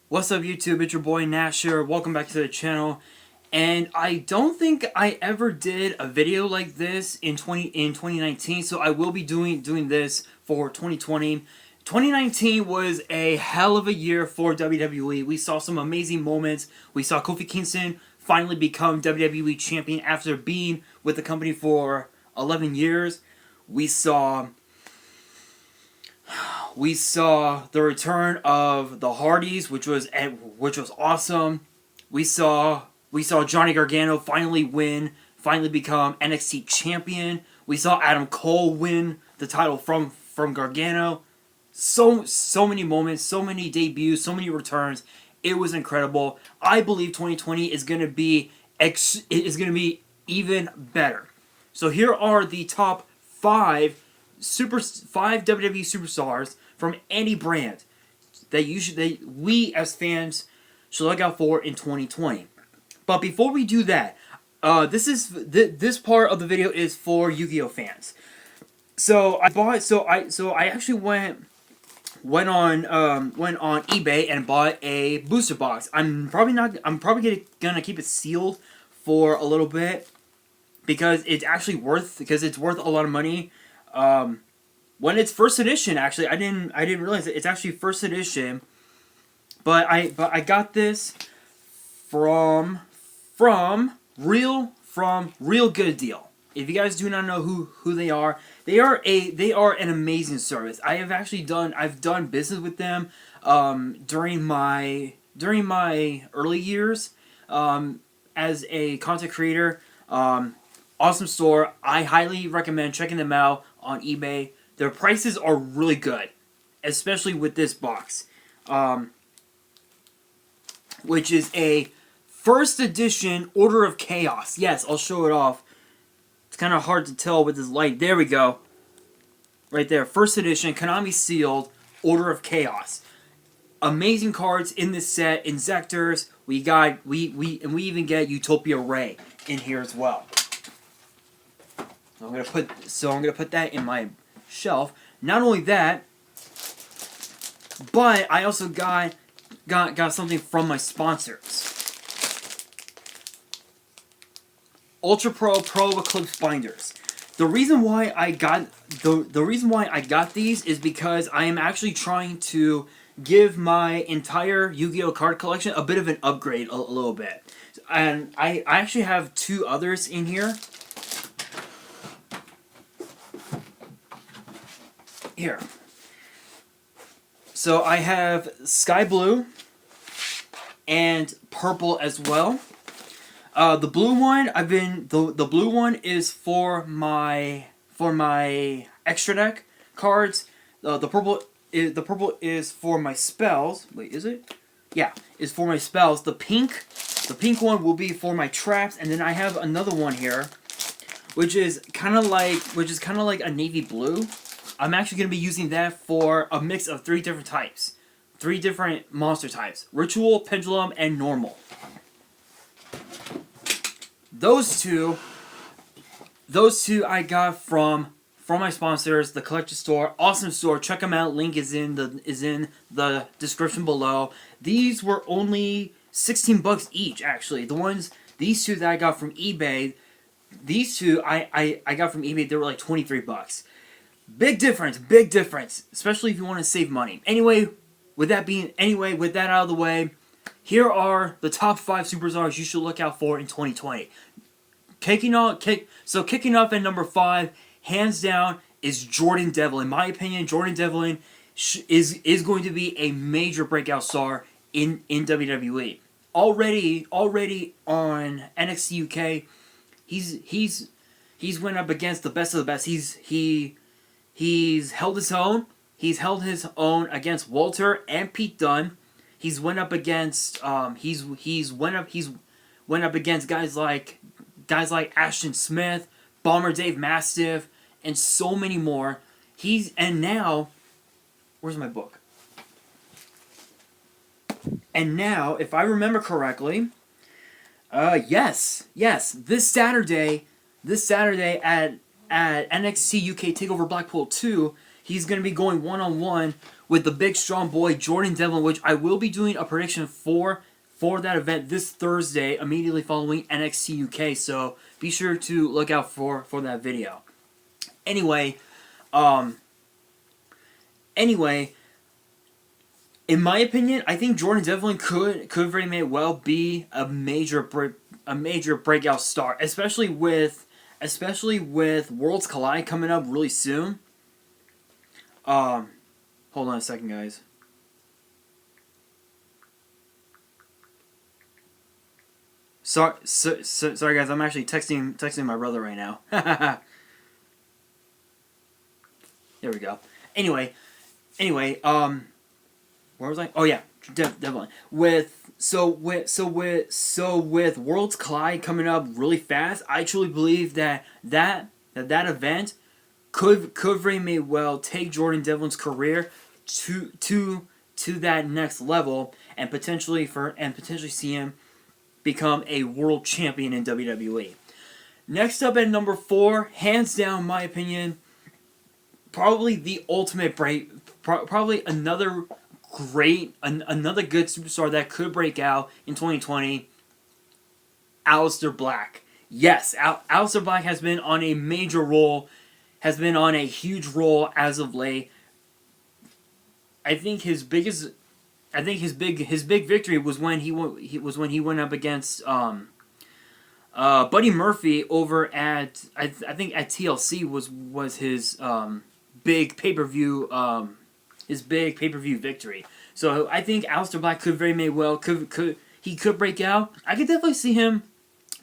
What's up YouTube, it's your boy Nash here, welcome back to the channel. And I don't think I ever did a video like this in 2019, so I will be doing this for 2020. 2019 was a hell of a year for WWE. We saw some amazing moments. We saw Kofi Kingston finally become WWE champion after being with the company for 11 years. We saw the return of the Hardys, which was awesome. We saw Johnny Gargano finally become NXT champion. We saw Adam Cole win the title from Gargano. So many moments, so many debuts, so many returns. It was incredible. I believe 2020 is going to be even better. So here are the top five WWE superstars from any brand that we as fans should look out for in 2020. But before we do that, this part of the video is for Yu-Gi-Oh fans. So I actually went on eBay and bought a booster box. I'm probably gonna keep it sealed for a little bit because it's worth a lot of money. When it's first edition, actually, I didn't realize it's actually first edition. But I got this from Real Good Deal. If you guys do not know who they are an amazing service. I've done business with them during my early years as a content creator. Awesome store. I highly recommend checking them out on eBay. Their prices are really good, especially with this box, which is a first edition Order of Chaos. Yes, I'll show it off. It's kind of hard to tell with this light. There we go. Right there. First edition, Konami sealed, Order of Chaos. Amazing cards in this set. Inzectors. We even get Utopia Ray in here as well. I'm gonna put that in my shelf. Not only that, but I also got something from my sponsors. Ultra Pro Eclipse binders. The reason why I got these is because I am actually trying to give my entire Yu-Gi-Oh card collection a bit of an upgrade a little bit. And I actually have two others in here. Here. So I have sky blue and purple as well. The blue one the blue one is for my extra deck cards. The purple is for my spells. Wait, is it? Yeah, is for my spells. The pink one will be for my traps, and then I have another one here, which is kind of like a navy blue. I'm actually going to be using that for a mix of three different types. Three different monster types. Ritual, Pendulum, and Normal. Those two I got from my sponsors, the Collector Store. Awesome store. Check them out. Link is in the description below. These were only 16 bucks each, actually. These two that I got from eBay, I got from eBay, they were like 23 bucks. Big difference, especially if you want to save money. Anyway, with that out of the way, here are the top 5 superstars you should look out for in 2020. Kicking off at number 5, hands down, is Jordan Devlin. In my opinion, Jordan Devlin is going to be a major breakout star in WWE. Already on NXT UK, he's went up against the best of the best. He's held his own. He's held his own against Walter and Pete Dunne. He's went up against went up against guys like Ashton Smith, Bomber Dave Mastiff, and so many more. And now, where's my book? And now, if I remember correctly, yes, this Saturday at NXT UK TakeOver Blackpool 2, he's going to be going one-on-one with the big strong boy Jordan Devlin, which I will be doing a prediction for that event this Thursday, immediately following NXT UK. So be sure to look out for that video. Anyway, in my opinion, I think Jordan Devlin could very well be a major breakout star, especially with Worlds Collide coming up really soon. Hold on a second, guys. Sorry, guys. I'm actually texting my brother right now. There we go. Anyway, where was I? Oh yeah, Devlin. With Worlds Collide coming up really fast, I truly believe that event could very well take Jordan Devlin's career to that next level, and potentially see him become a world champion in WWE. Next up at number 4, hands down, in my opinion, probably the ultimate probably another good superstar that could break out in 2020, Aleister Black. Yes, Aleister Black has been on a major role, has been on a huge role as of late. I think his big victory was when he went up against Buddy Murphy over at I think at TLC was his big pay-per-view victory. So I think Aleister Black could very well could break out. I could definitely see him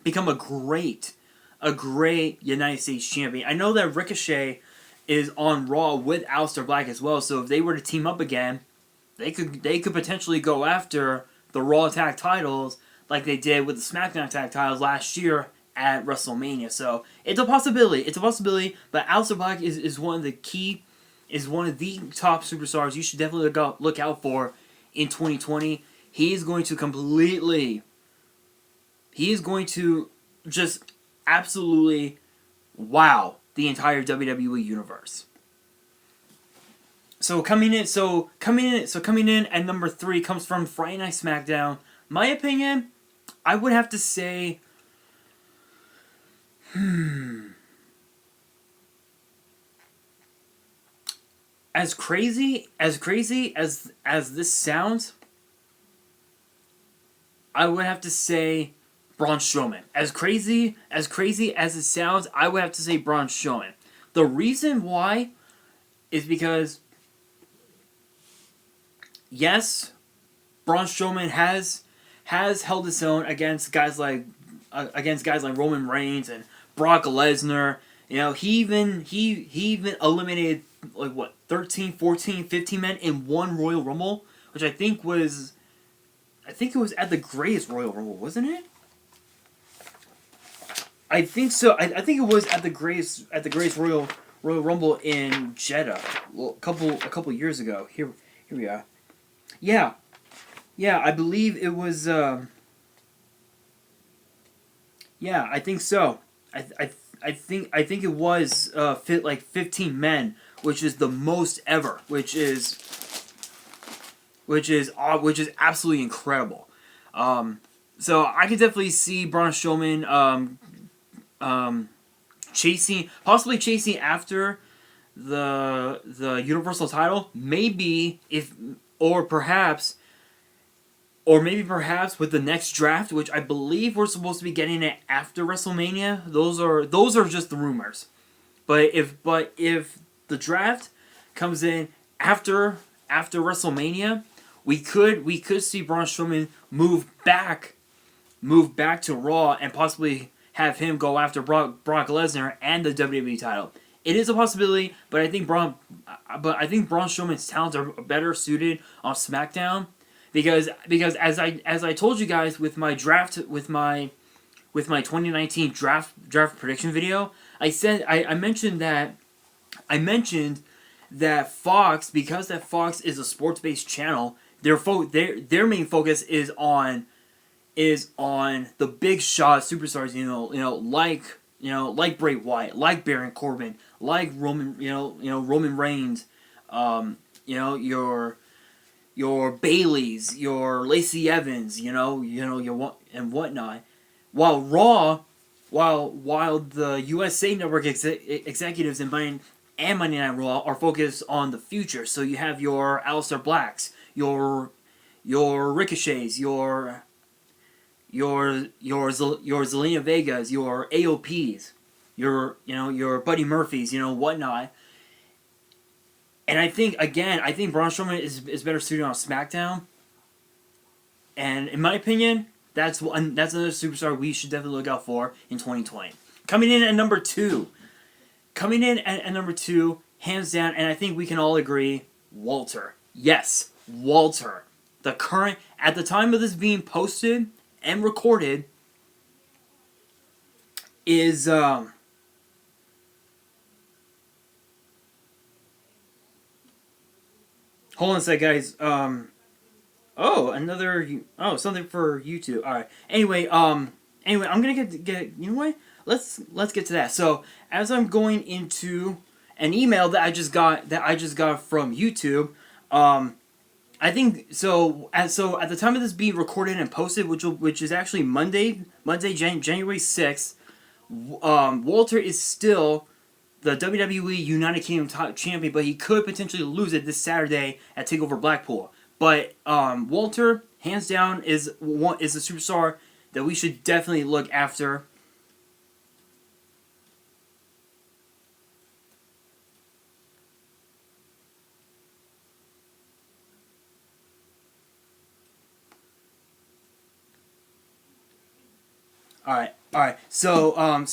become a great United States champion. I know that Ricochet is on Raw with Aleister Black as well, so if they were to team up again, they could potentially go after the Raw Tag Titles like they did with the SmackDown Tag Titles last year at WrestleMania. So it's a possibility. But Aleister Black is one of the top superstars you should definitely look out for in 2020. He is going to just absolutely wow the entire WWE universe. So coming in at number 3 comes from Friday Night SmackDown. My opinion, I would have to say, as crazy as this sounds, I would have to say Braun Strowman. As crazy as it sounds, I would have to say Braun Strowman. The reason why is because, yes, Braun Strowman has held his own against guys like Roman Reigns and Brock Lesnar. You know, he even eliminated 13, 14, 15 men in one Royal Rumble, which I think it was at the Greatest Royal Rumble, wasn't it? I think so. I think it was at the Greatest Royal Rumble in Jeddah, a couple years ago. Here we are. Yeah, I believe it was. Yeah, I think so. I think it was 15 men, which is the most ever, which is absolutely incredible. So I could definitely see Braun Strowman possibly chasing after the Universal title, maybe maybe perhaps with the next draft, which I believe we're supposed to be getting it after WrestleMania. Those are just the rumors. But if the draft comes in after WrestleMania, we could see Braun Strowman move back to Raw and possibly have him go after Brock Lesnar and the WWE title. It is a possibility, but I think Braun Strowman's talents are better suited on SmackDown because as I told you guys with my 2019 draft prediction video, I mentioned that Fox, because that Fox is a sports-based channel, their main focus is on the big shot superstars, like Bray Wyatt, like Baron Corbin, like Roman Reigns, You know, your Baileys, your Lacey Evans, your and whatnot. While Raw, while the USA Network executives and Monday Night Raw are focused on the future. So you have your Aleister Blacks, your Ricochets, your Zelena Vegas, your AOPs, your Buddy Murphys, whatnot. And I think Braun Strowman is better suited on SmackDown. And in my opinion, that's another superstar we should definitely look out for in 2020. Coming in at number 2. Hands down, and I think we can all agree, Walter. Yes, Walter. At the time of this being posted and recorded, is hold on a sec, guys. Something for YouTube. All right. Anyway, I'm gonna get. You know what? Let's get to that. So as I'm going into an email that I just got from YouTube, I think so. At the time of this being recorded and posted, which is actually Monday, January 6th, Walter is still the WWE United Kingdom champion, but he could potentially lose it this Saturday at TakeOver Blackpool. But Walter, hands down, is a superstar that we should definitely look after. All right. So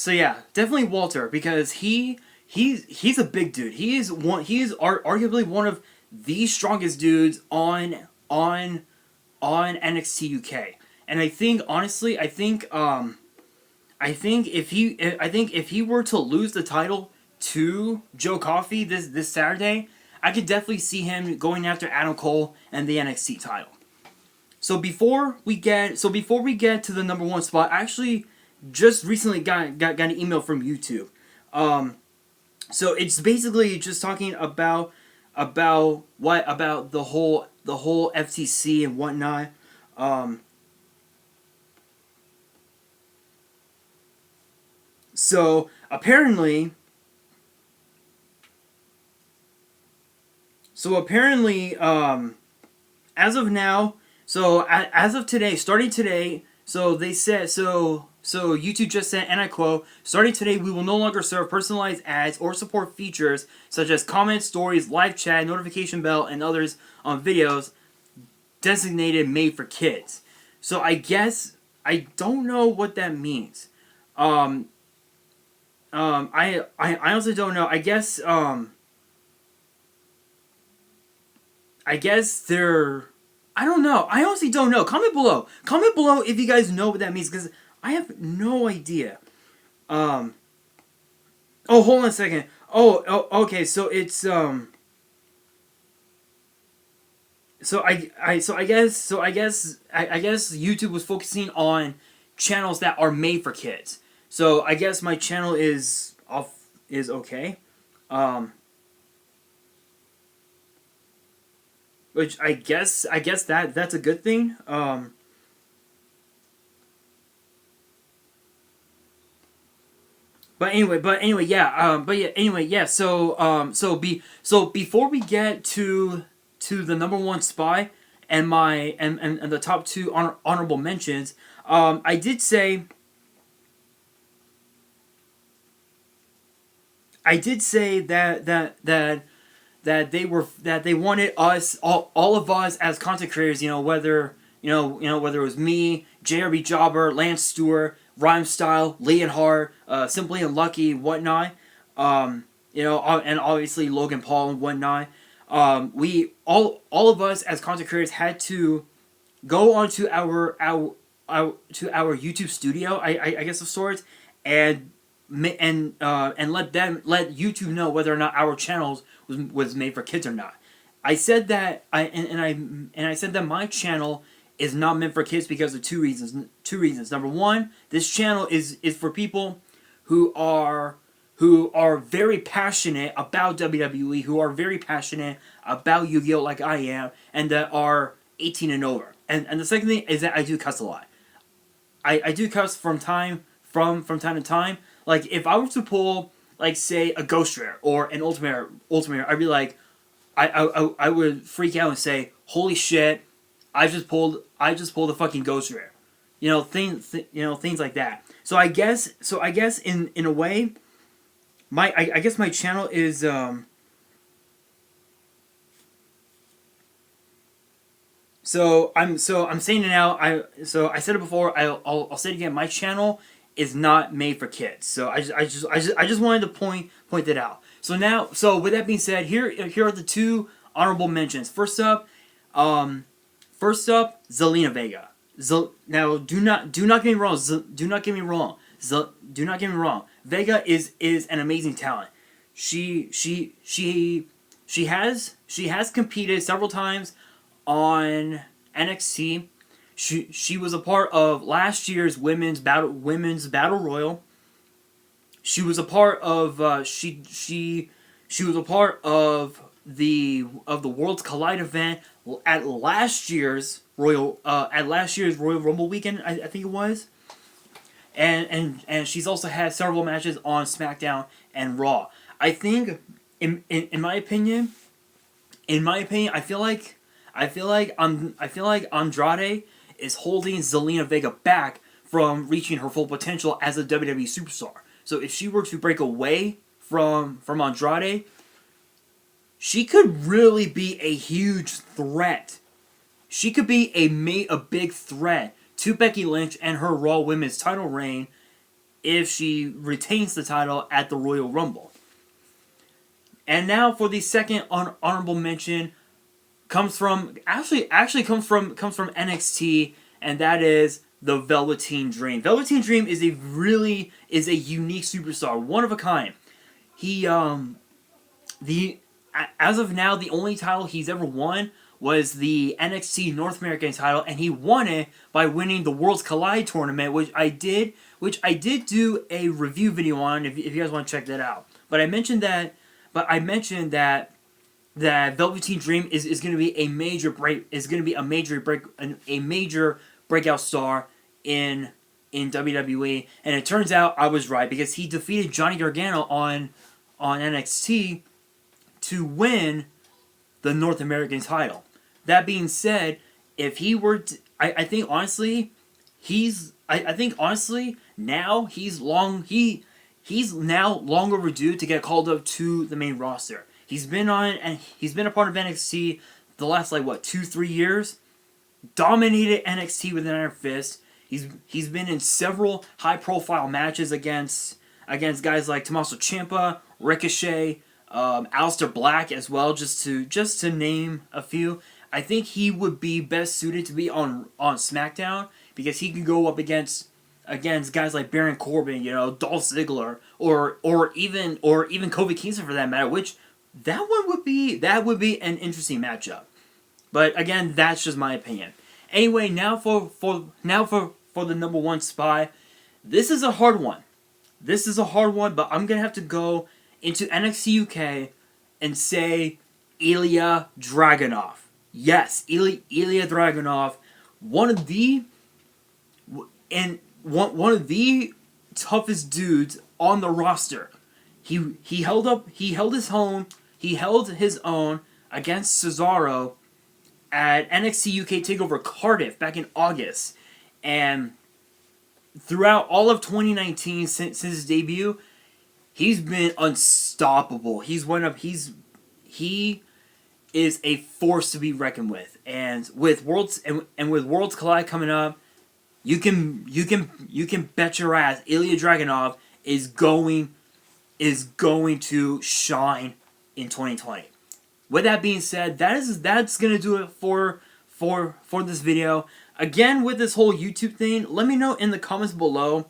yeah, definitely Walter, because he's a big dude. He is arguably one of the strongest dudes on NXT UK. And I think honestly, I think if he were to lose the title to Joe Coffey this Saturday, I could definitely see him going after Adam Cole and the NXT title. So before we get to the number 1 spot, I actually just recently got an email from YouTube. So it's basically just talking about the whole FTC and whatnot. So apparently, as of now. So as of today, starting today, so they said so YouTube just said, and I quote, "Starting today, we will no longer serve personalized ads or support features such as comments, stories, live chat, notification bell, and others on videos designated made for kids." So I guess I don't know what that means. I honestly don't know. I guess they're. I don't know. I honestly don't know. Comment below. Comment below if you guys know what that means, because I have no idea. Oh, hold on a second. Oh, okay. So it's So I guess YouTube was focusing on channels that are made for kids. So I guess my channel is okay. Which I guess that's a good thing. But anyway, yeah. So before we get to the number 1 spy and the top 2 honorable mentions, I did say that they wanted us, all of us as content creators, whether it was me, JRB Jobber, Lance Stewart, Rhyme Style, Leon Hart, Simply Unlucky, whatnot, and obviously Logan Paul and whatnot. We all of us as content creators had to go onto our YouTube studio, I guess of sorts, and let YouTube know whether or not our channels was made for kids or not. I said that I said that my channel is not meant for kids because of two reasons. Number one, this channel is for people who who are very passionate about WWE, who are very passionate about Yu-Gi-Oh! Like I am, and that are 18 and over. And the second thing is that I do cuss a lot. I do cuss from time to time. Like, if I were to pull, like, say, a Ghost Rare or an Ultimate Rare, I'd be like, I would freak out and say, "Holy shit! I just pulled a fucking Ghost Rare," things like that. So I guess in a way, I guess my channel is So I'm saying it now. I said it before. I'll say it again. My channel is not made for kids. So I just wanted to point that out. So with that being said, here are the two honorable mentions. First up, Zelena Vega. Now do not get me wrong. Do not get me wrong. Vega is an amazing talent. She has competed several times on NXT. She was a part of last year's women's battle royal. She was a part of she was a part of the Worlds Collide event at last year's Royal Rumble weekend, I think it was. And she's also had several matches on SmackDown and Raw. I think in my opinion, I feel like Andrade is holding Zelena Vega back from reaching her full potential as a WWE superstar. So if she were to break away from Andrade, she could really be a huge threat. She could be a big threat to Becky Lynch and her Raw Women's title reign if she retains the title at the Royal Rumble. And now for the second honorable mention, comes from NXT, and that is the Velveteen Dream. Velveteen Dream is a unique superstar, one of a kind. He as of now, the only title he's ever won was the NXT North American title, and he won it by winning the Worlds Collide tournament, which I did do a review video on if you guys want to check that out. But I mentioned that Velveteen Dream is going to be a major breakout star in WWE, and it turns out I was right, because he defeated Johnny Gargano on NXT to win the North American title. That being said, if he were to, I think honestly now he's long overdue to get called up to the main roster. He's been a part of NXT the last 2-3 years. Dominated NXT with an iron fist. He's been in several high profile matches against guys like Tommaso Ciampa, Ricochet, Aleister Black as well, just to name a few. I think he would be best suited to be on SmackDown, because he can go up against guys like Baron Corbin, Dolph Ziggler, or even Kofi Kingston for that matter, which that would be an interesting matchup. But again, that's just my opinion. Anyway, now for the number one spot. This is a hard one. But I'm gonna have to go into NXT UK and say Ilya Dragunov. Yes, Ilya Dragunov, one of the toughest dudes on the roster. He held his own against Cesaro at NXT UK TakeOver Cardiff back in August, and throughout all of 2019 since his debut, he's been unstoppable. He is a force to be reckoned with, and with Worlds Collide coming up, you can bet your ass Ilya Dragunov is going to shine in 2020. With that being said, that's gonna do it for this video. Again, with this whole YouTube thing, let me know in the comments below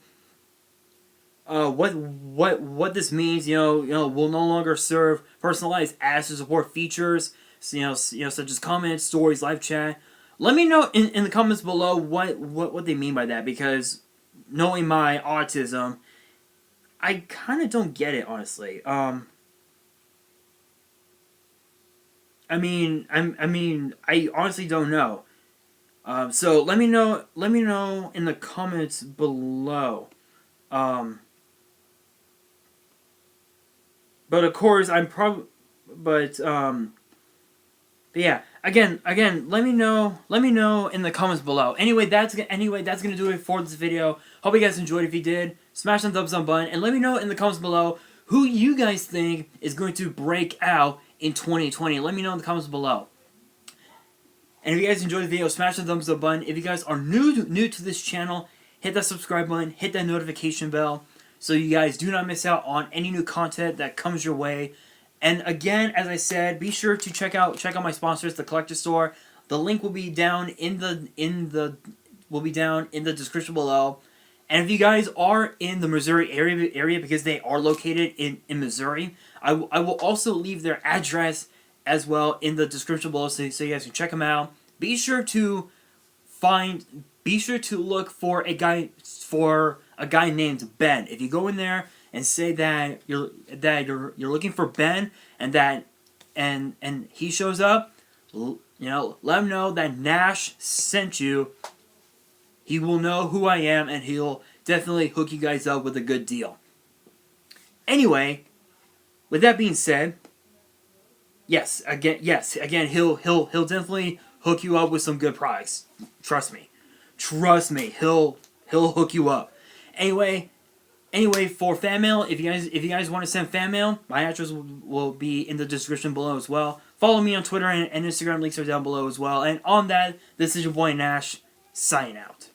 what this means. We'll no longer serve personalized ads to support features, such as comments, stories, live chat. Let me know in the comments below what they mean by that, because knowing my autism, I kind of don't get it, honestly. I honestly don't know. So let me know. Let me know in the comments below. Um, but of course, I'm probably. But yeah, again, let me know. Let me know in the comments below. Anyway, that's gonna do it for this video. Hope you guys enjoyed. If you did, smash that thumbs up button and let me know in the comments below who you guys think is going to break out in 2020. Let me know in the comments below. And if you guys enjoyed the video, smash the thumbs up button. If you guys are new to this channel, hit that subscribe button, hit that notification bell, so you guys do not miss out on any new content that comes your way. And again, as I said, be sure to check out my sponsors, the Collector Store. The link will be down in the description below. And if you guys are in the Missouri area because they are located in Missouri, I will also leave their address as well in the description below, so you guys can check them out. Be sure to look for a guy named Ben. If you go in there and say that you're looking for Ben, and he shows up, let him know that Nash sent you. He will know who I am, and he'll definitely hook you guys up with a good deal. Anyway, with that being said, yes, again, he'll definitely hook you up with some good products. Trust me, he'll hook you up. Anyway, for fan mail, if you guys want to send fan mail, my address will be in the description below as well. Follow me on Twitter and Instagram, links are down below as well. And on that, this is your boy Nash, signing out.